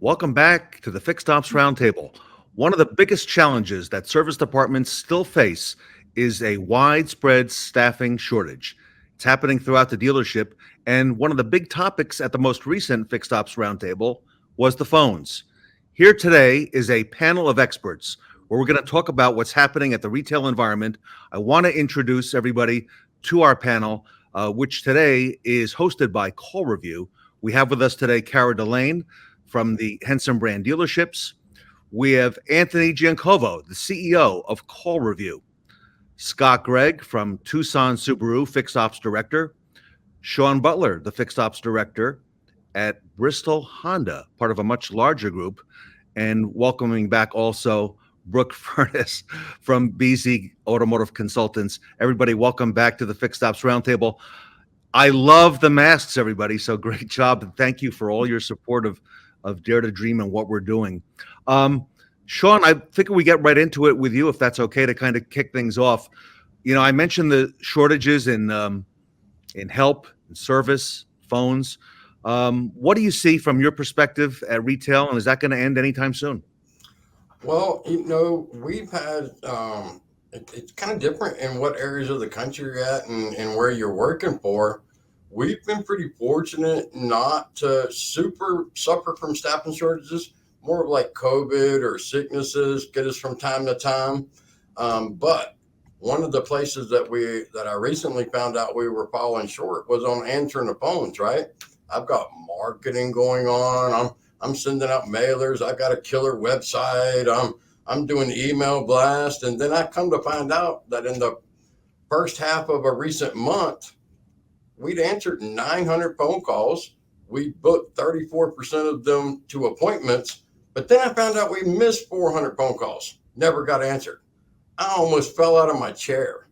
Welcome back to the Fixed Ops Roundtable. One of the biggest challenges that service departments still face is a widespread staffing shortage. It's happening throughout the dealership, and one of the big topics at the most recent Fixed Ops Roundtable was the phones. Here today is a panel of experts where we're going to talk about what's happening at the retail environment. I want to introduce everybody to our panel, which today is hosted by CallRevu. We have with us today Cara Delane from the Henson brand dealerships. We have Anthony Giancovo, the CEO of CallRevu. Scott Gregg from Tucson Subaru, Fixed Ops Director. Sean Butler, the Fixed Ops Director at Bristol Honda, part of a much larger group. And welcoming back also Brooke Furness from BZ Automotive Consultants. Everybody, welcome back to the Fixed Ops Roundtable. I love the masks, everybody, so great job. And thank you for all your support of Dare to Dream and what we're doing. Sean, I think we get right into it with you, if that's okay, to kind of kick things off. You know, I mentioned the shortages in help, and service, phones. What do you see from your perspective at retail, and is that going to end anytime soon? Well, we've had it's kind of different in what areas of the country you're at and where you're working for. We've been pretty fortunate not to super suffer from staffing shortages, more of like COVID or sicknesses get us from time to time. But one of the places that I recently found out we were falling short was on answering the phones, right? I've got marketing going on. I'm sending out mailers. I've got a killer website. I'm doing email blast. And then I come to find out that in the first half of a recent month, we'd answered 900 phone calls. We booked 34% of them to appointments. But then I found out we missed 400 phone calls, never got answered. I almost fell out of my chair.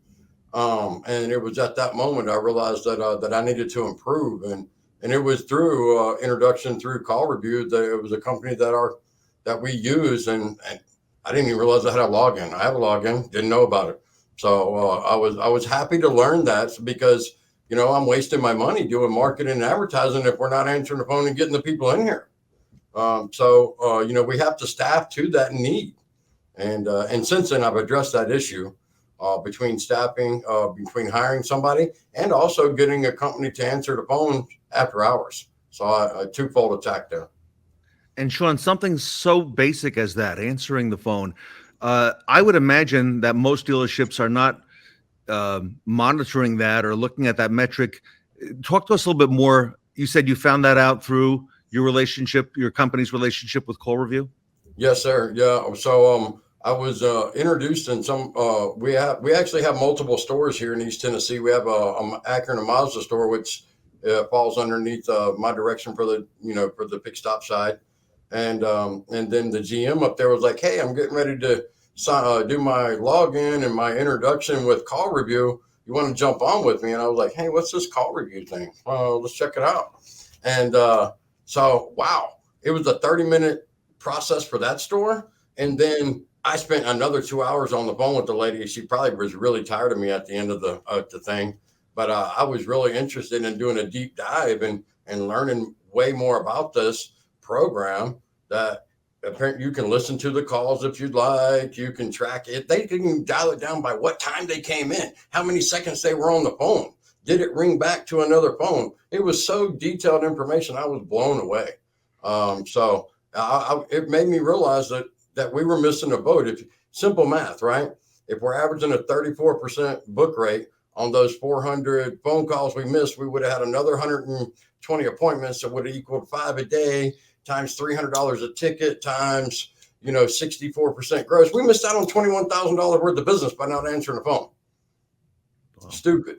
And it was at that moment I realized that I needed to improve. And it was through introduction through CallRevu that it was a company that we use. And I didn't even realize I had a login. I have a login, didn't know about it. So I was happy to learn that because I'm wasting my money doing marketing and advertising if we're not answering the phone and getting the people in here. We have to staff to that need. And since then, I've addressed that issue between staffing, between hiring somebody and also getting a company to answer the phone after hours. So a twofold attack there. And Sean, something so basic as that, answering the phone. I would imagine that most dealerships are not monitoring that or looking at that metric. Talk to us a little bit more. You said you found that out through your company's relationship with CallRevu? Yes, sir. Yeah. So I was introduced in some. We actually have multiple stores here in East Tennessee. We have a Akron and Mazda store, which falls underneath my direction for the Fixed Stop side, and then the GM up there was like, "Hey, I'm getting ready to do my login and my introduction with CallRevu. You want to jump on with me?" And I was like, "Hey, what's this CallRevu thing? Let's check it out." And so, wow, it was a 30-minute process for that store. And then I spent another 2 hours on the phone with the lady. She probably was really tired of me at the end of the thing. But I was really interested in doing a deep dive and learning way more about this program that apparently you can listen to the calls if you'd like. You can track it. They can dial it down by what time they came in, how many seconds they were on the phone. Did it ring back to another phone? It was so detailed information. I was blown away. It made me realize that we were missing a boat. Simple math, right? If we're averaging a 34% book rate on those 400 phone calls we missed, we would have had another 120 appointments that would have equaled 5 a day times $300 a ticket times 64% gross. We missed out on $21,000 worth of business by not answering the phone. Wow. Stupid.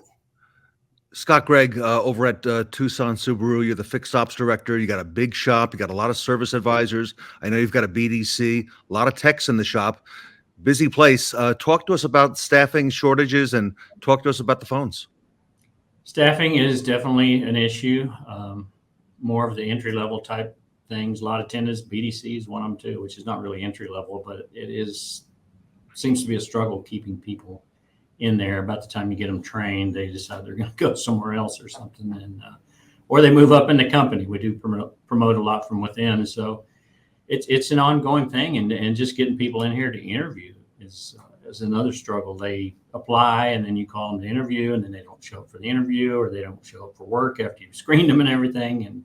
Scott Gregg, over at Tucson Subaru, you're the Fixed Ops Director. You got a big shop. You got a lot of service advisors. I know you've got a BDC, a lot of techs in the shop. Busy place. Talk to us about staffing shortages and talk to us about the phones. Staffing is definitely an issue. More of the entry-level type things. A lot of attendants, BDC is one of them too, which is not really entry-level, but seems to be a struggle keeping people in there. About the time you get them trained, they decide they're going to go somewhere else or something, or they move up in the company. We do promote a lot from within. So it's an ongoing thing, and just getting people in here to interview is another struggle. They apply, and then you call them to interview, and then they don't show up for the interview, or they don't show up for work after you've screened them and everything. And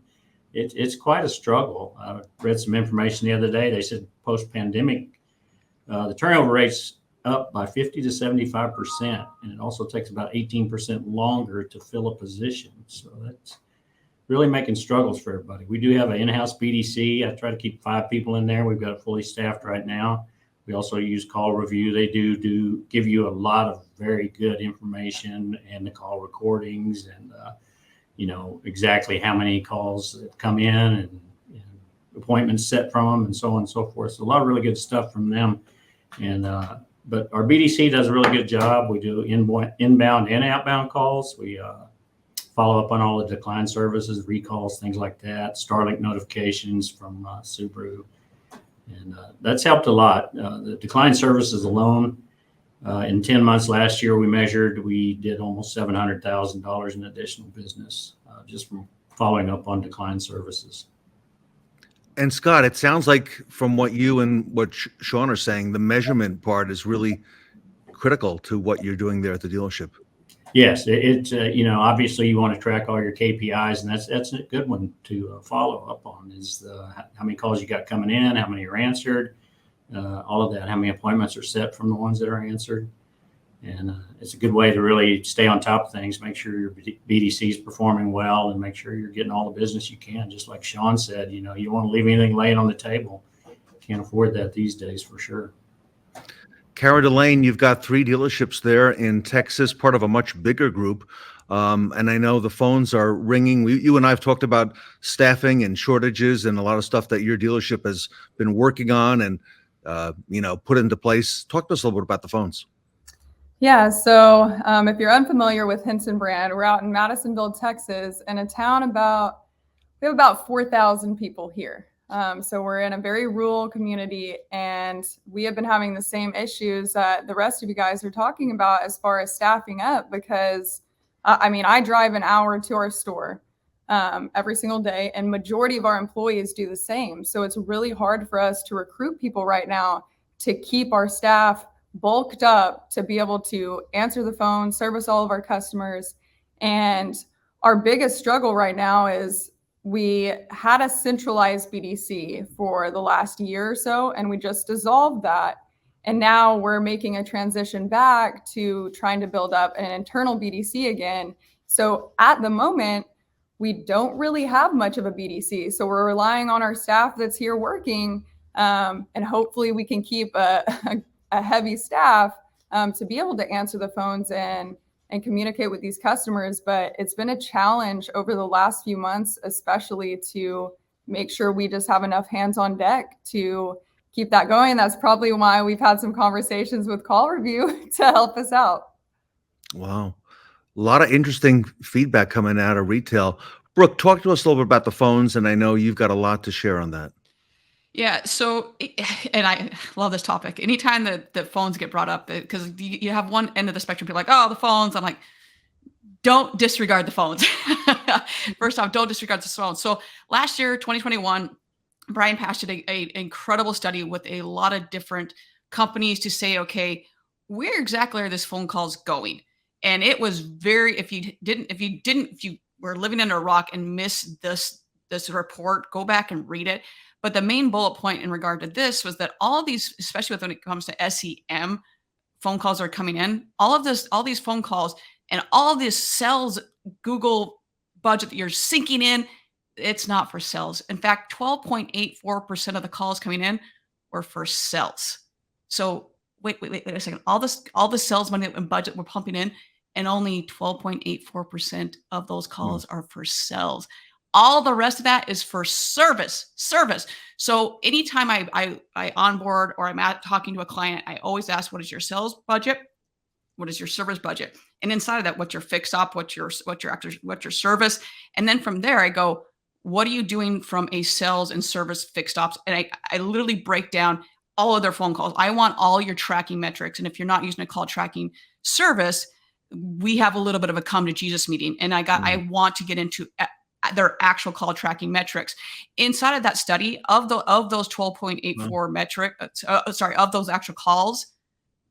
it's quite a struggle. I read some information the other day. They said post-pandemic, the turnover rate's up by 50 to 75%, and it also takes about 18% longer to fill a position. So that's really making struggles for everybody. We do have an in-house BDC. I try to keep 5 people in there. We've got it fully staffed right now. We also use CallRevu. They do give you a lot of very good information and the call recordings and, exactly how many calls that come in and appointments set from them and so on and so forth. So a lot of really good stuff from them. And, but our BDC does a really good job. We do inbound and outbound calls. We follow up on all the decline services, recalls, things like that, Starlink notifications from Subaru. And that's helped a lot. The decline services alone, in 10 months last year, we did almost $700,000 in additional business just from following up on decline services. And Scott, it sounds like from what you and what Sean are saying, the measurement part is really critical to what you're doing there at the dealership. Yes, obviously you want to track all your KPIs, and that's a good one to follow up on is how many calls you got coming in, how many are answered, all of that, how many appointments are set from the ones that are answered. And it's a good way to really stay on top of things, make sure your BDC is performing well, and make sure you're getting all the business you can. Just like Sean said, you don't want to leave anything laying on the table. Can't afford that these days for sure. Cara Delane, you've got 3 dealerships there in Texas, part of a much bigger group. And I know the phones are ringing. You and I have talked about staffing and shortages and a lot of stuff that your dealership has been working on and, put into place. Talk to us a little bit about the phones. Yeah, so if you're unfamiliar with Hinson Brand, we're out in Madisonville, Texas, in a town we have about 4,000 people here. So we're in a very rural community, and we have been having the same issues that the rest of you guys are talking about as far as staffing up, because I drive an hour to our store every single day, and majority of our employees do the same. So it's really hard for us to recruit people right now to keep our staff bulked up to be able to answer the phone, service all of our customers. And our biggest struggle right now is we had a centralized BDC for the last year or so, and we just dissolved that. And now we're making a transition back to trying to build up an internal BDC again. So at the moment, we don't really have much of a BDC. So we're relying on our staff that's here working, and hopefully we can keep a heavy staff to be able to answer the phones and communicate with these customers. But it's been a challenge over the last few months, especially to make sure we just have enough hands on deck to keep that going. That's probably why we've had some conversations with CallRevu to help us out. Wow. A lot of interesting feedback coming out of retail. Brooke, talk to us a little bit about the phones, and I know you've got a lot to share on that. Yeah. So, and I love this topic. Anytime that the phones get brought up, because you have one end of the spectrum, people are like, oh, the phones. I'm like, don't disregard the phones. First off, don't disregard the phones. So last year, 2021, Brian Pash did an incredible study with a lot of different companies to say, okay, where exactly are these phone calls going? And it was very, if you were living under a rock and missed this report, go back and read it. But the main bullet point in regard to this was that all of these, especially when it comes to SEM phone calls are coming in, all these phone calls and all this sales Google budget that you're sinking in, it's not for sales. In fact, 12.84% of the calls coming in were for sales. So wait a second. All the sales money and budget we're pumping in, and only 12.84% of those calls are for sales. All the rest of that is for service. So anytime I onboard or I'm talking to a client, I always ask, what is your sales budget? What is your service budget? And inside of that, what's your fixed op? What's your service? And then from there, I go, what are you doing from a sales and service fixed ops? And I literally break down all of their phone calls. I want all your tracking metrics. And if you're not using a call tracking service, we have a little bit of a come to Jesus meeting. And I want to get into their actual call tracking metrics. Inside of that study, of those 12.84 metric, of those actual calls,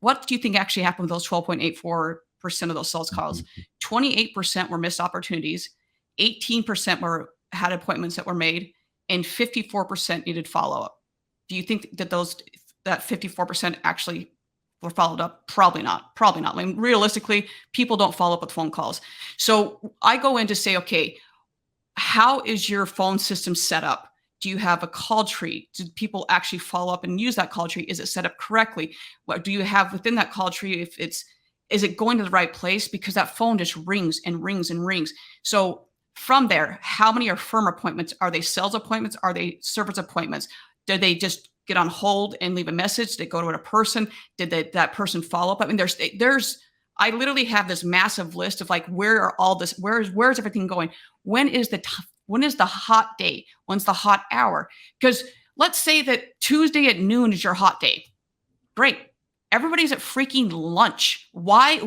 what do you think actually happened with those 12.84% of those sales calls? 28% were missed opportunities, 18% had appointments that were made, and 54% needed follow-up. Do you think that that 54% actually were followed up? Probably not. I mean, realistically, people don't follow up with phone calls. So I go in to say, okay, how is your phone system set up? Do you have a call tree? Do people actually follow up and use that call tree? Is it set up correctly? What do you have within that call tree? Is it going to the right place? Because that phone just rings and rings and rings. So from there, how many are firm appointments? Are they sales appointments? Are they service appointments? Did they just get on hold and leave a message? Did they go to a person? Did that person follow up? I mean, I literally have this massive list of like, where's everything going? When is the hot day? When's the hot hour? Because let's say that Tuesday at noon is your hot day. Great. Everybody's at freaking lunch. Why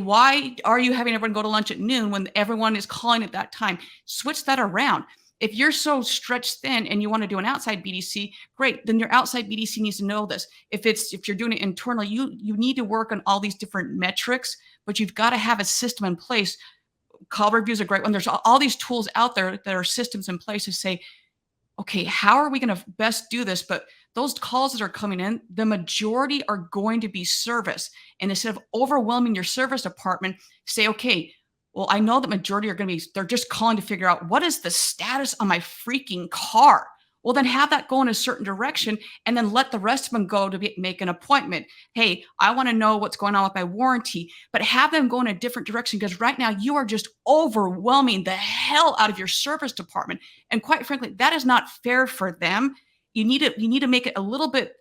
are you having everyone go to lunch at noon when everyone is calling at that time? Switch that around. If you're so stretched thin and you want to do an outside BDC, great. Then your outside BDC needs to know this. If you're doing it internally, you need to work on all these different metrics, but you've got to have a system in place. CallRevu is a great one. There's all these tools out there that are systems in place to say, okay, how are we going to best do this? But those calls that are coming in, the majority are going to be service. And instead of overwhelming your service department, say, okay, well, I know the majority are going to be, they're just calling to figure out what is the status on my freaking car. Well, then have that go in a certain direction and then let the rest of them go to make an appointment. Hey, I want to know what's going on with my warranty, but have them go in a different direction because right now you are just overwhelming the hell out of your service department. And quite frankly, that is not fair for them. You need to make it a little bit,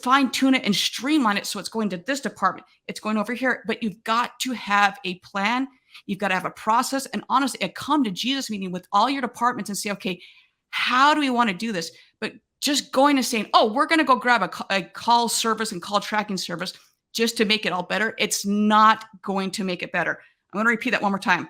fine tune it and streamline it so it's going to this department. It's going over here, but you've got to have a plan. You've got to have a process. And honestly, a come to Jesus meeting with all your departments and say, okay, how do we want to do this? But just going and saying, oh, we're going to go grab a call service and call tracking service just to make it all better. It's not going to make it better. I'm going to repeat that one more time.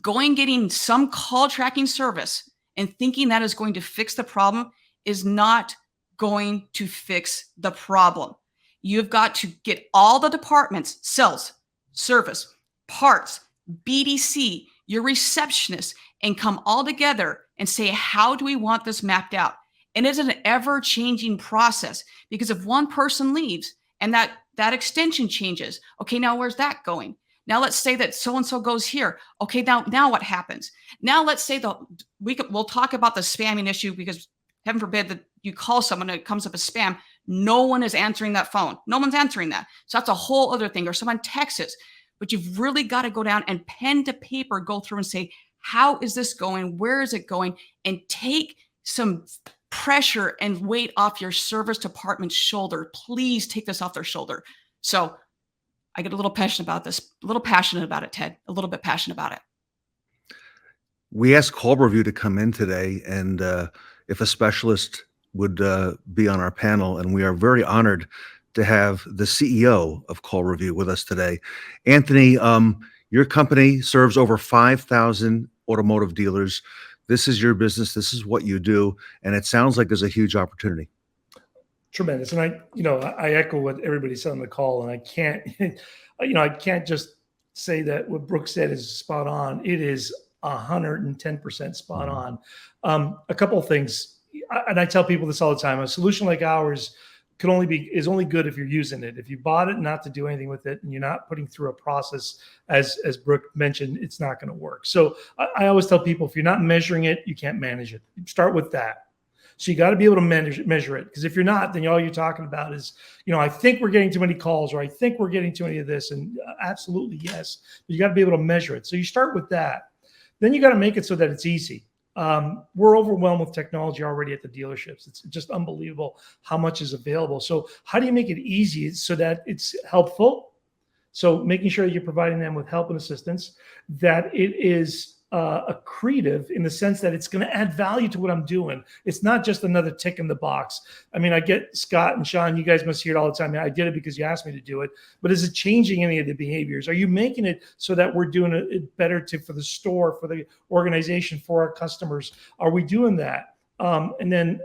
Getting some call tracking service and thinking that is going to fix the problem is not going to fix the problem. You've got to get all the departments, sales, service, parts, BDC, your receptionist, and come all together and say, how do we want this mapped out? And it's an ever-changing process because if one person leaves and that extension changes, okay, now where's that going? Now let's say that so-and-so goes here. Okay, now what happens? Now let's say we'll talk about the spamming issue because heaven forbid that you call someone and it comes up as spam. No one is answering that phone. No one's answering that. So that's a whole other thing. Or someone texts. But you've really got to go down and pen to paper, go through and say, how is this going? Where is it going? And take some pressure and weight off your service department's shoulder. Please take this off their shoulder. So I get a little passionate about this, a little passionate about it, Ted, a little bit passionate about it. We asked CallRevu to come in today, and if a specialist would be on our panel, and we are very honored to have the CEO of CallRevu with us today. Anthony, your company serves over 5,000 automotive dealers. This is your business. This is what you do. And it sounds like there's a huge opportunity. Tremendous. And I echo what everybody said on the call, and I can't, I can't just say that what Brooke said is spot on. It is 110% spot on. A couple of things, and I tell people this all the time, a solution like ours is only good if you're using it. If you bought it not to do anything with it and you're not putting through a process, as Brooke mentioned, it's not going to work. So I always tell people, if you're not measuring it, you can't manage it. Start with that. So you got to be able to measure it, because if you're not, then all you're talking about is, I think we're getting too many calls, or I think we're getting too many of this. And absolutely yes, but you got to be able to measure it. So you start with that. Then you got to make it so that it's easy. We're overwhelmed with technology already at the dealerships. It's just unbelievable how much is available. So how do you make it easy so that it's helpful? So making sure that you're providing them with help and assistance, that it is accretive in the sense that it's going to add value to what I'm doing. It's not just another tick in the box. I mean, I get Scott and Sean, you guys must hear it all the time. I did it because you asked me to do it, but is it changing any of the behaviors? Are you making it so that we're doing it better for the store, for the organization, for our customers? Are we doing that? And then,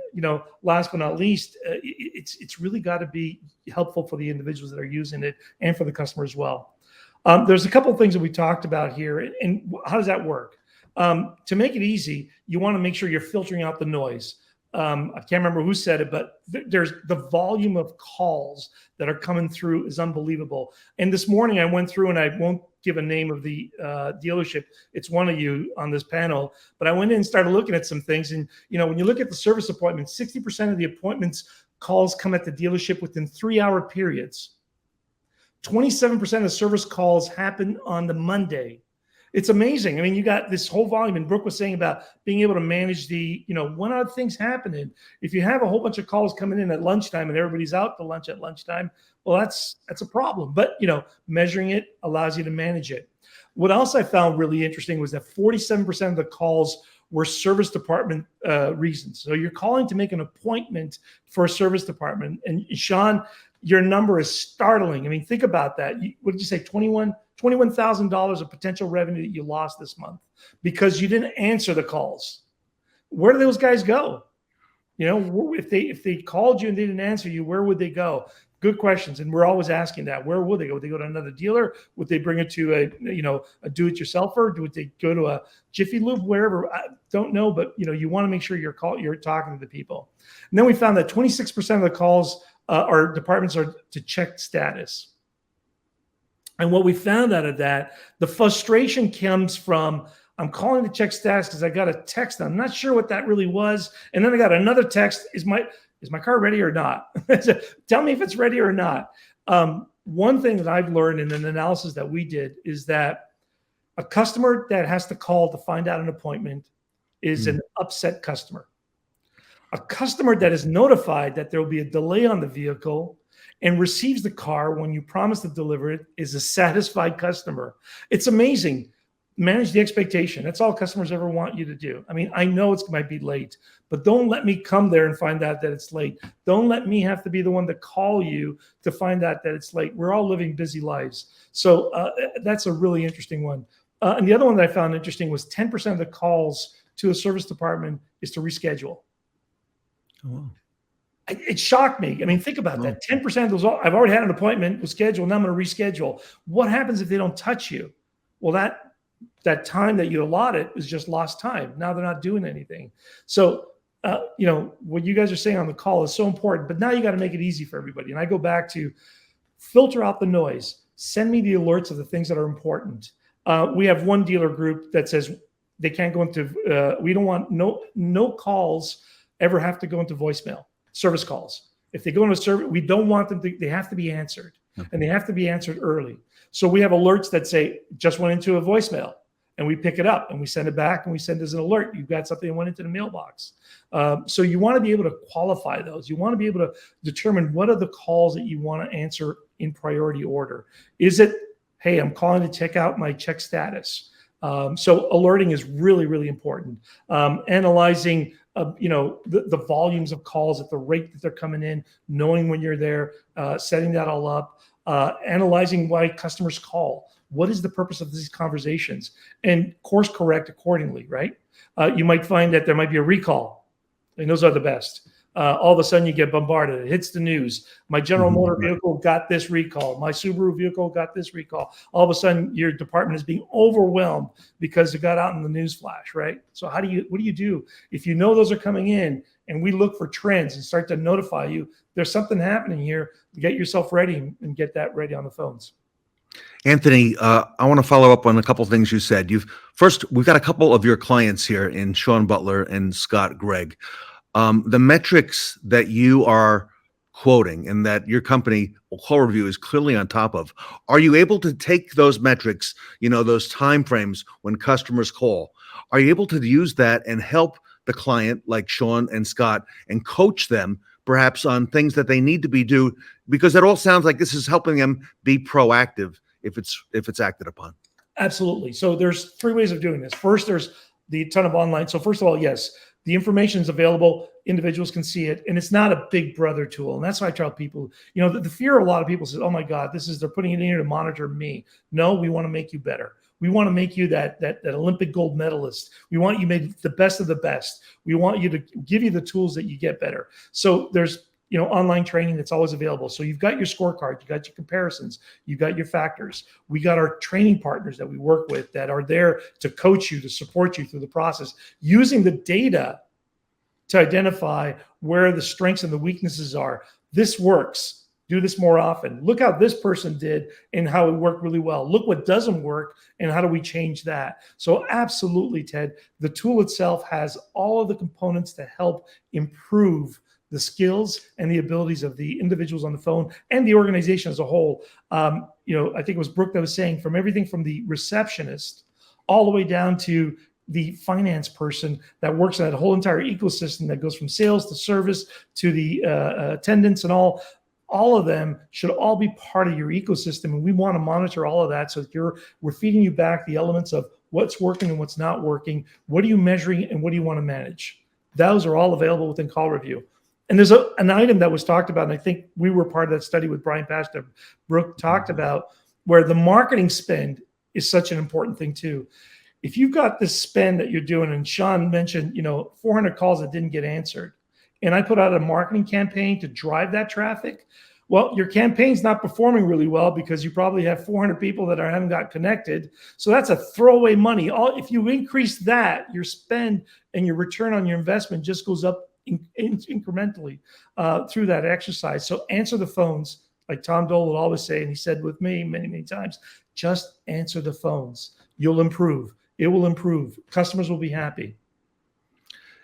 last but not least, it's really got to be helpful for the individuals that are using it and for the customer as well. There's a couple of things that we talked about here, and how does that work? To make it easy, you want to make sure you're filtering out the noise. I can't remember who said it, but there's the volume of calls that are coming through is unbelievable. And this morning I went through, and I won't give a name of the dealership. It's one of you on this panel, but I went in and started looking at some things. And, when you look at the service appointments, 60% of the appointments calls come at the dealership within 3-hour periods. 27% of service calls happen on the Monday. It's amazing. I mean, you got this whole volume, and Brooke was saying about being able to manage when are things happening? If you have a whole bunch of calls coming in at lunchtime and everybody's out to lunch at lunchtime, well, that's a problem. But, measuring it allows you to manage it. What else I found really interesting was that 47% of the calls were service department reasons. So you're calling to make an appointment for a service department. And Sean, your number is startling. I mean, think about that. What did you say? $21,000 of potential revenue that you lost this month because you didn't answer the calls. Where do those guys go? If they called you and they didn't answer you, where would they go? Good questions. And we're always asking that. Where would they go? Would they go to another dealer? Would they bring it to a do-it-yourselfer? Would they go to a Jiffy Lube? Wherever? I don't know, but you want to make sure you're talking to the people. And then we found that 26% of the calls our departments are to check status. And what we found out of that, the frustration comes from, I'm calling to check status because I got a text. I'm not sure what that really was. And then I got another text. Is my car ready or not? Tell me if it's ready or not. One thing that I've learned in an analysis that we did is that a customer that has to call to find out an appointment is an upset customer. A customer that is notified that there will be a delay on the vehicle and receives the car when you promise to deliver it is a satisfied customer. It's amazing. Manage the expectation. That's all customers ever want you to do. I mean, I know it might be late, but don't let me come there and find out that it's late. Don't let me have to be the one to call you to find out that it's late. We're all living busy lives. So that's a really interesting one. And the other one that I found interesting was 10% of the calls to a service department is to reschedule. Oh, wow. It shocked me. I mean, think about that. 10% of those, I've already had an appointment, was scheduled, now I'm going to reschedule. What happens if they don't touch you? Well, that time that you allotted is just lost time. Now they're not doing anything. So, what you guys are saying on the call is so important, but now you got to make it easy for everybody. And I go back to filter out the noise. Send me the alerts of the things that are important. We have one dealer group that says they can't go into, we don't want no calls ever have to go into voicemail. Service calls. If they go into service, we don't want them to, they have to be answered, and they have to be answered early. So we have alerts that say just went into a voicemail, and we pick it up and we send it back and we send as an alert. You've got something that went into the mailbox. So you want to be able to qualify those. You want to be able to determine what are the calls that you want to answer in priority order. Is it, hey, I'm calling to check out my check status. So alerting is really, really important. Analyzing the volumes of calls at the rate that they're coming in, knowing when you're there, setting that all up, analyzing why customers call. What is the purpose of these conversations? And course correct accordingly, right? You might find that there might be a recall, and those are the best. All of a sudden you get bombarded. It hits the news. My General Motor vehicle got this recall. My Subaru vehicle got this recall. All of a sudden your department is being overwhelmed because it got out in the news flash, right? So what do you do? If you know those are coming in and we look for trends and start to notify you, there's something happening here, get yourself ready and get that ready on the phones. Anthony, I want to follow up on a couple of things you said. We've got a couple of your clients here in Sean Butler and Scott Gregg. The metrics that you are quoting and that your company, CallRevu, is clearly on top of, are you able to take those metrics, those time frames when customers call? Are you able to use that and help the client like Sean and Scott and coach them perhaps on things that they need to be do? Because it all sounds like this is helping them be proactive if it's acted upon. Absolutely. So there's 3 ways of doing this. First, there's the ton of online. So first of all, yes, the information is available. Individuals can see it, and it's not a big brother tool. And that's why I tell people, the fear a lot of people says, "Oh my God, they're putting it in here to monitor me." No, we want to make you better. We want to make you that Olympic gold medalist. We want you made the best of the best. We want you to give you the tools that you get better. So there's online training that's always available. So you've got your scorecard, you got your comparisons, you got your factors. We got our training partners that we work with that are there to coach you, to support you through the process, using the data to identify where the strengths and the weaknesses are. This works. Do this more often. Look how this person did and how it worked really well. Look what doesn't work and how do we change that? So absolutely, Ted, the tool itself has all of the components to help improve the skills and the abilities of the individuals on the phone and the organization as a whole. I think it was Brooke that was saying, from everything from the receptionist all the way down to the finance person that works in that whole entire ecosystem that goes from sales to service to the attendants and all of them should all be part of your ecosystem. And we want to monitor all of that so that we're feeding you back the elements of what's working and what's not working. What are you measuring and what do you want to manage? Those are all available within CallRevu. And there's an item that was talked about, and I think we were part of that study with Brian Pash that Brooke talked about, where the marketing spend is such an important thing too. If you've got this spend that you're doing, and Sean mentioned, 400 calls that didn't get answered, and I put out a marketing campaign to drive that traffic, well, your campaign's not performing really well because you probably have 400 people that haven't got connected. So that's a throwaway money. If you increase that, your spend and your return on your investment just goes up incrementally through that exercise. So answer the phones, like Tom Dole would always say, and he said with me many, many times, just answer the phones. You'll improve. It will improve. Customers will be happy.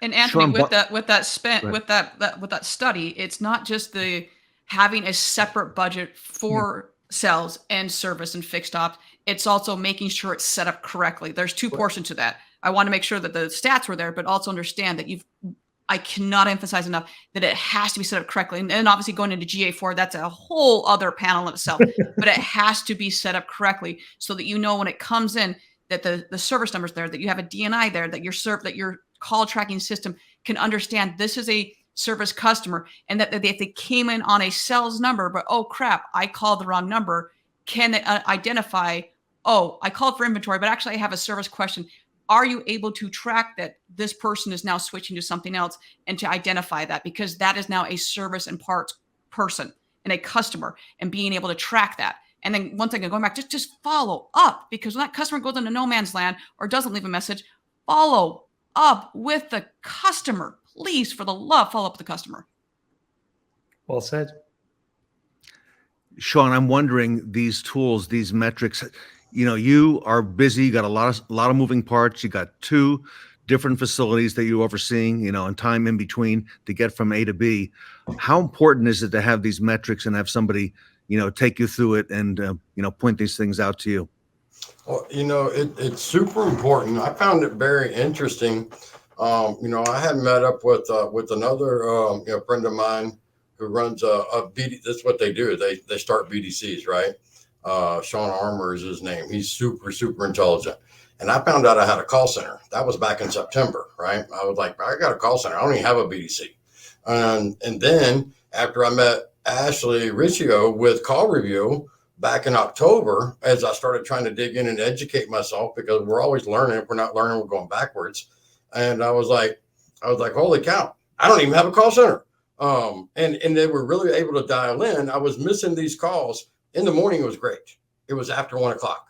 And Anthony, Sean, with that study, it's not just the having a separate budget for sales and service and fixed ops. It's also making sure it's set up correctly. There's 2 portions to that. I want to make sure that the stats were there, but also understand that I cannot emphasize enough that it has to be set up correctly. And obviously going into GA4, that's a whole other panel in itself, but it has to be set up correctly so that when it comes in, that the service number's there, that you have a DNI there, that your call tracking system can understand this is a service customer, and that if they came in on a sales number, but oh crap, I called the wrong number, can they identify, oh, I called for inventory, but actually I have a service question. Are you able to track that this person is now switching to something else and to identify that? Because that is now a service and parts person and a customer, and being able to track that. And then once again, going back, just follow up, because when that customer goes into no man's land or doesn't leave a message, follow up with the customer. Please, for the love, follow up with the customer. Well said. Sean, I'm wondering, these tools, these metrics, you are busy, you got a lot of moving parts. You got 2 different facilities that you're overseeing, and time in between to get from A to B. How important is it to have these metrics and have somebody, take you through it and, point these things out to you? Well, it's super important. I found it very interesting. I had met up with another friend of mine who runs a BD. That's what they do. They start BDCs, right? Sean Armour is his name. He's super, super intelligent. And I found out I had a call center. That was back in September, right? I was like, I got a call center. I don't even have a BDC. And then after I met Ashley Riccio with CallRevu back in October, as I started trying to dig in and educate myself, because we're always learning. If we're not learning, we're going backwards. And I was like, holy cow, I don't even have a call center. And they were really able to dial in. I was missing these calls. In the morning, it was great. It was after 1 o'clock.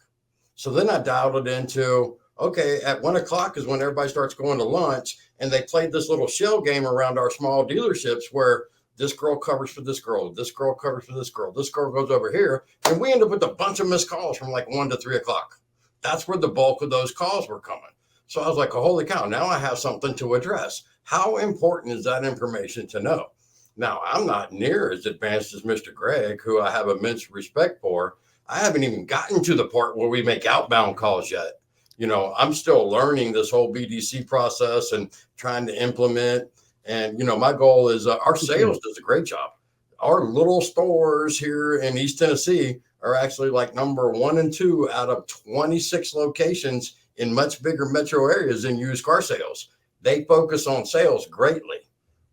So then I dialed it into, okay, at 1 o'clock is when everybody starts going to lunch. And they played this little shell game around our small dealerships where this girl covers for this girl, this girl covers for this girl goes over here. And we end up with a bunch of missed calls from like 1 to 3 o'clock. That's where the bulk of those calls were coming. So I was like, oh, holy cow, now I have something to address. How important is that information to know? Now, I'm not near as advanced as Mr. Greg, who I have immense respect for. I haven't even gotten to the part where we make outbound calls yet. I'm still learning this whole BDC process and trying to implement. And, my goal is our sales does a great job. Our little stores here in East Tennessee are actually like number 1 and 2 out of 26 locations in much bigger metro areas in used car sales. They focus on sales greatly.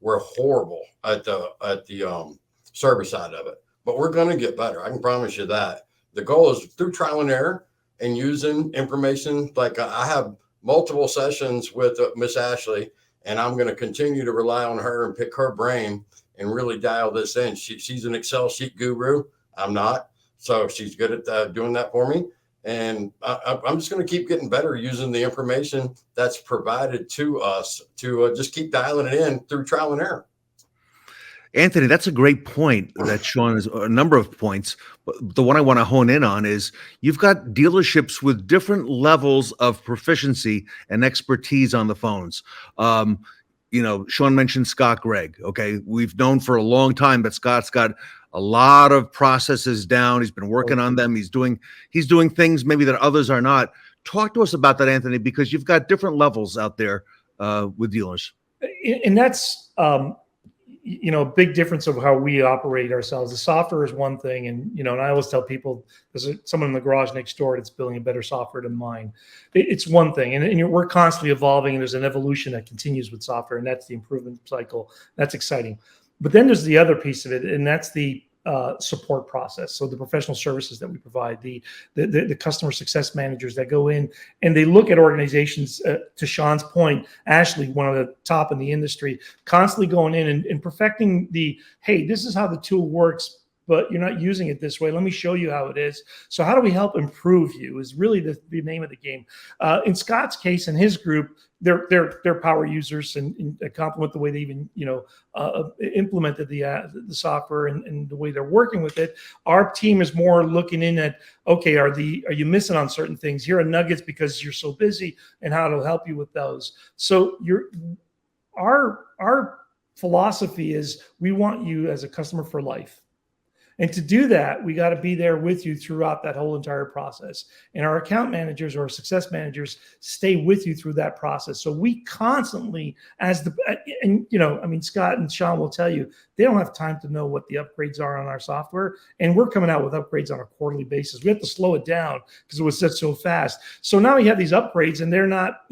We're horrible at the service side of it, but we're going to get better. I can promise you that. The goal is through trial and error and using information. Like I have multiple sessions with Miss Ashley, and I'm going to continue to rely on her and pick her brain and really dial this in. She's an Excel sheet guru. I'm not. So she's good at doing that for me. And I'm just going to keep getting better using the information that's provided to us to just keep dialing it in through trial and error. Anthony, that's a great point that Sean is a number of points. But the one I want to hone in on is you've got dealerships with different levels of proficiency and expertise on the phones. Sean mentioned Scott Gregg. Okay. We've known for a long time that Scott's got a lot of processes down. He's been working on them. He's doing things maybe that others are not. Talk to us about that, Anthony, because you've got different levels out there with dealers. And that's, a big difference of how we operate ourselves. The software is one thing. And I always tell people there's someone in the garage next door that's building a better software than mine. It's one thing. And we're constantly evolving, and there's an evolution that continues with software, and that's the improvement cycle. That's exciting. But then there's the other piece of it, and that's the support process. So the professional services that we provide, the customer success managers that go in and they look at organizations, to Sean's point, Ashley, one of the top in the industry, constantly going in and perfecting hey, this is how the tool works, but you're not using it this way. Let me show you how it is. So how do we help improve you is really the name of the game. In Scott's case, in his group, they're power users and complement the way they even implemented the software and the way they're working with it. Our team is more looking in at, okay, are you missing on certain things? Here are nuggets because you're so busy, and how to help you with those. So our philosophy is we want you as a customer for life. And to do that, we got to be there with you throughout that whole entire process. And our account managers or success managers stay with you through that process. So we constantly, Scott and Sean will tell you, they don't have time to know what the upgrades are on our software. And we're coming out with upgrades on a quarterly basis. We have to slow it down because it was set so fast. So now we have these upgrades and they're not,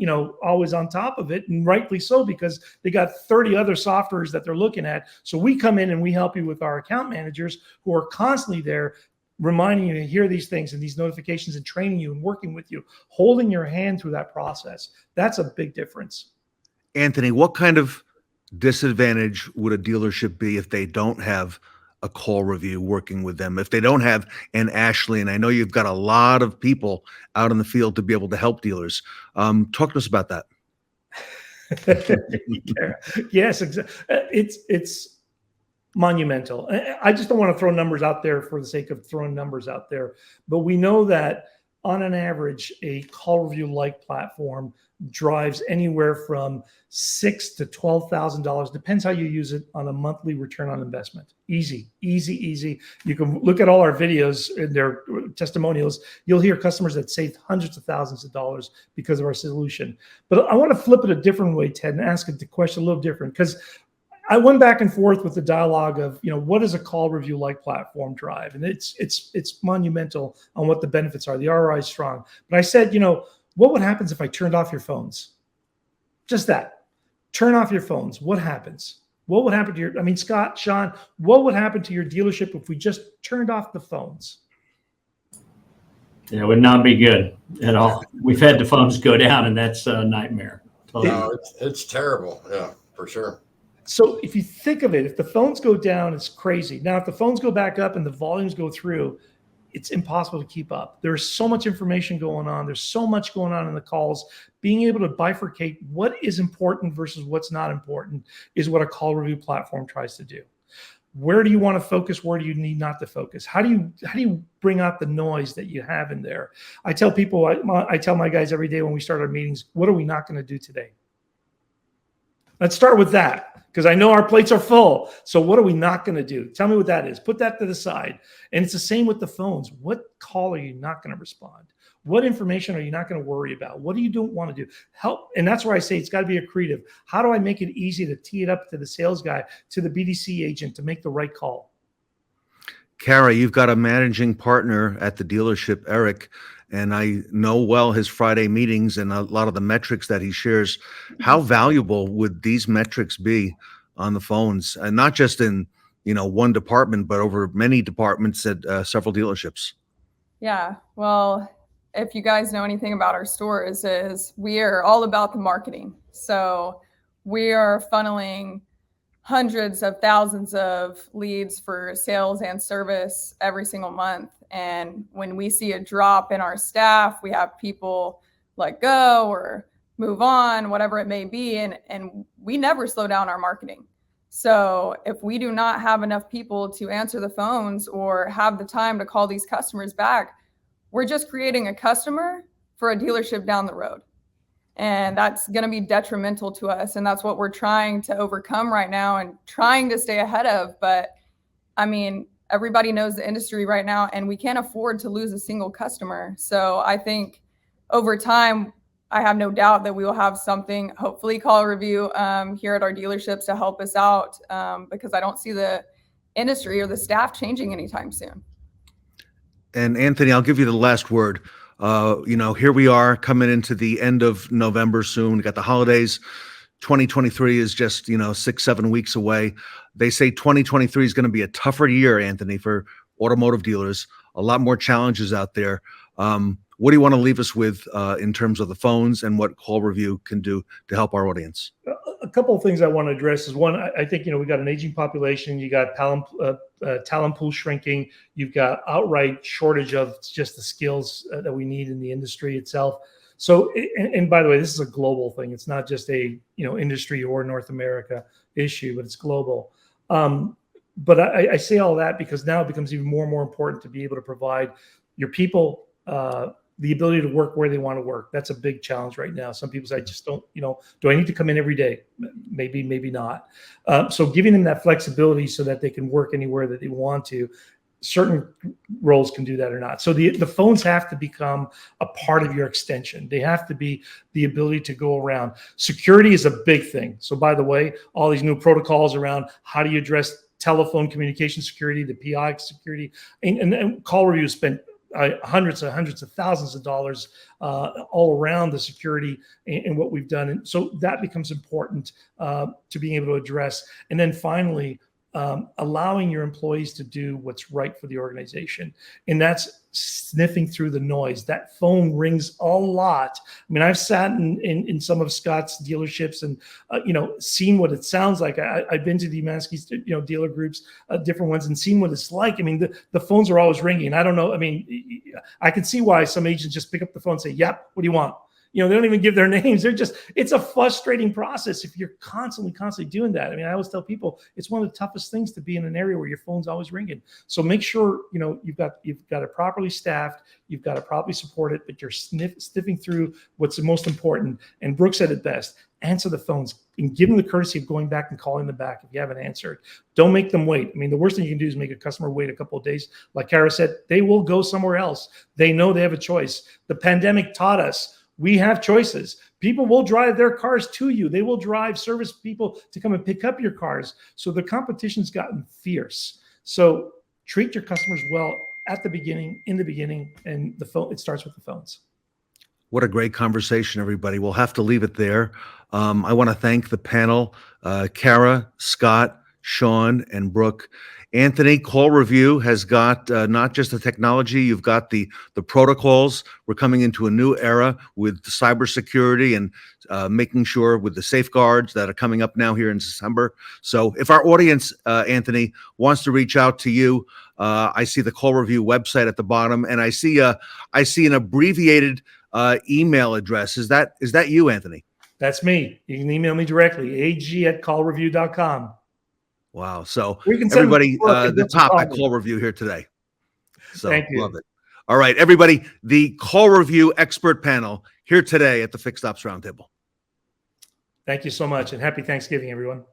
always on top of it, and rightly so, because they got 30 other softwares that they're looking at. So we come in and we help you with our account managers who are constantly there reminding you to hear these things and these notifications and training you and working with you, holding your hand through that process. That's a big difference. Anthony, what kind of disadvantage would a dealership be if they don't have a CallRevu working with them, if they don't have an Ashley? And I know you've got a lot of people out in the field to be able to help dealers. Talk to us about that. Yes, exactly. It's monumental. I just don't want to throw numbers out there for the sake of throwing numbers out there, but we know that on an average, a CallRevu like platform drives anywhere from $6,000 to $12,000. Depends how you use it, on a monthly return on investment. Easy. You can look at all our videos and their testimonials. You'll hear customers that saved hundreds of thousands of dollars because of our solution. But I want to flip it a different way, Ted, and ask the question a little different, because I went back and forth with the dialogue of, what does a CallRevu like platform drive? And it's monumental on what the benefits are. The ROI is strong. But I said, what would happen if I turned off your phones? Just that. Turn off your phones. What happens? What would happen to Scott, Sean, what would happen to your dealership if we just turned off the phones? It would not be good at all. We've had the phones go down, and that's a nightmare. Totally. No, it's terrible. Yeah, for sure. So if you think of it, if the phones go down, it's crazy. Now, if the phones go back up and the volumes go through, it's impossible to keep up. There's so much information going on. There's so much going on in the calls. Being able to bifurcate what is important versus what's not important is what a CallRevu platform tries to do. Where do you want to focus? Where do you need not to focus? How do you bring out the noise that you have in there? I tell people, I tell my guys every day when we start our meetings, what are we not going to do today? Let's start with that, because I know our plates are full. So what are we not going to do? Tell me what that is. Put that to the side. And it's the same with the phones. What call are you not going to respond? What information are you not going to worry about? What do you don't want to do? Help. And that's where I say it's got to be accretive. How do I make it easy to tee it up to the sales guy, to the BDC agent, to make the right call? Kara, you've got a managing partner at the dealership, Eric, and I know well his Friday meetings and a lot of the metrics that he shares. How valuable would these metrics be on the phones, and not just in one department, but over many departments at several dealerships? Yeah, well, if you guys know anything about our stores, is we are all about the marketing. So we are funneling hundreds of thousands of leads for sales and service every single month. And when we see a drop in our staff, we have people let go or move on, whatever it may be. And we never slow down our marketing. So if we do not have enough people to answer the phones or have the time to call these customers back, we're just creating a customer for a dealership down the road. And that's going to be detrimental to us. And that's what we're trying to overcome right now and trying to stay ahead of. But I mean, everybody knows the industry right now, and we can't afford to lose a single customer. So I think over time, I have no doubt that we will have something, hopefully CallRevu here at our dealerships to help us out, because I don't see the industry or the staff changing anytime soon. And Anthony, I'll give you the last word. Here we are coming into the end of November soon. We got the holidays. 2023 is just, 6-7 weeks away. They say 2023 is going to be a tougher year, Anthony, for automotive dealers. A lot more challenges out there. What do you want to leave us with in terms of the phones and what CallRevu can do to help our audience? A couple of things I want to address is one, I think, we got an aging population, you got talent pool shrinking, you've got outright shortage of just the skills that we need in the industry itself. So, and by the way, this is a global thing. It's not just a, industry or North America issue, but it's global. But I say all that because now it becomes even more and more important to be able to provide your people the ability to work where they want to work. That's a big challenge right now. Some people say, I just don't, do I need to come in every day? Maybe, maybe not. So giving them that flexibility so that they can work anywhere that they want to. Certain roles can do that or not. So the phones have to become a part of your extension. They have to be the ability to go around. Security is a big thing. So by the way, all these new protocols around how do you address telephone communication security, the PI security, and CallRevu spent hundreds of thousands of dollars all around the security and what we've done. And so that becomes important to being able to address. And then finally, allowing your employees to do what's right for the organization. And that's sniffing through the noise. That phone rings a lot. I mean, I've sat in some of Scott's dealerships and, seen what it sounds like. I've been to the Umansky's, dealer groups, different ones, and seen what it's like. I mean, the phones are always ringing. I don't know. I mean, I can see why some agents just pick up the phone and say, yep, what do you want? They don't even give their names. It's a frustrating process if you're constantly doing that. I mean, I always tell people it's one of the toughest things to be in an area where your phone's always ringing. So make sure, you've got it properly staffed, you've got it properly supported, but you're sniffing through what's the most important. And Brooke said it best, answer the phones and give them the courtesy of going back and calling them back if you haven't answered. Don't make them wait. I mean, the worst thing you can do is make a customer wait a couple of days. Like Kara said, they will go somewhere else. They know they have a choice. The pandemic taught us we have choices. People will drive their cars to you. They will drive service people to come and pick up your cars. So the competition's gotten fierce. So treat your customers well at the beginning, in the beginning, and it starts with the phones. What a great conversation, everybody. We'll have to leave it there. I want to thank the panel, Kara, Scott, Sean, and Brooke. Anthony, CallRevu has got not just the technology, you've got the protocols. We're coming into a new era with cybersecurity and making sure with the safeguards that are coming up now here in December. So if our audience, Anthony, wants to reach out to you, I see the CallRevu website at the bottom, and I see an abbreviated email address. Is that you, Anthony? That's me. You can email me directly, ag@callrevu.com. Wow. So We can everybody, the top at CallRevu here today. So Thank you. Love it. All right, everybody, the CallRevu expert panel here today at the Fixed Ops Roundtable. Thank you so much, and happy Thanksgiving, everyone.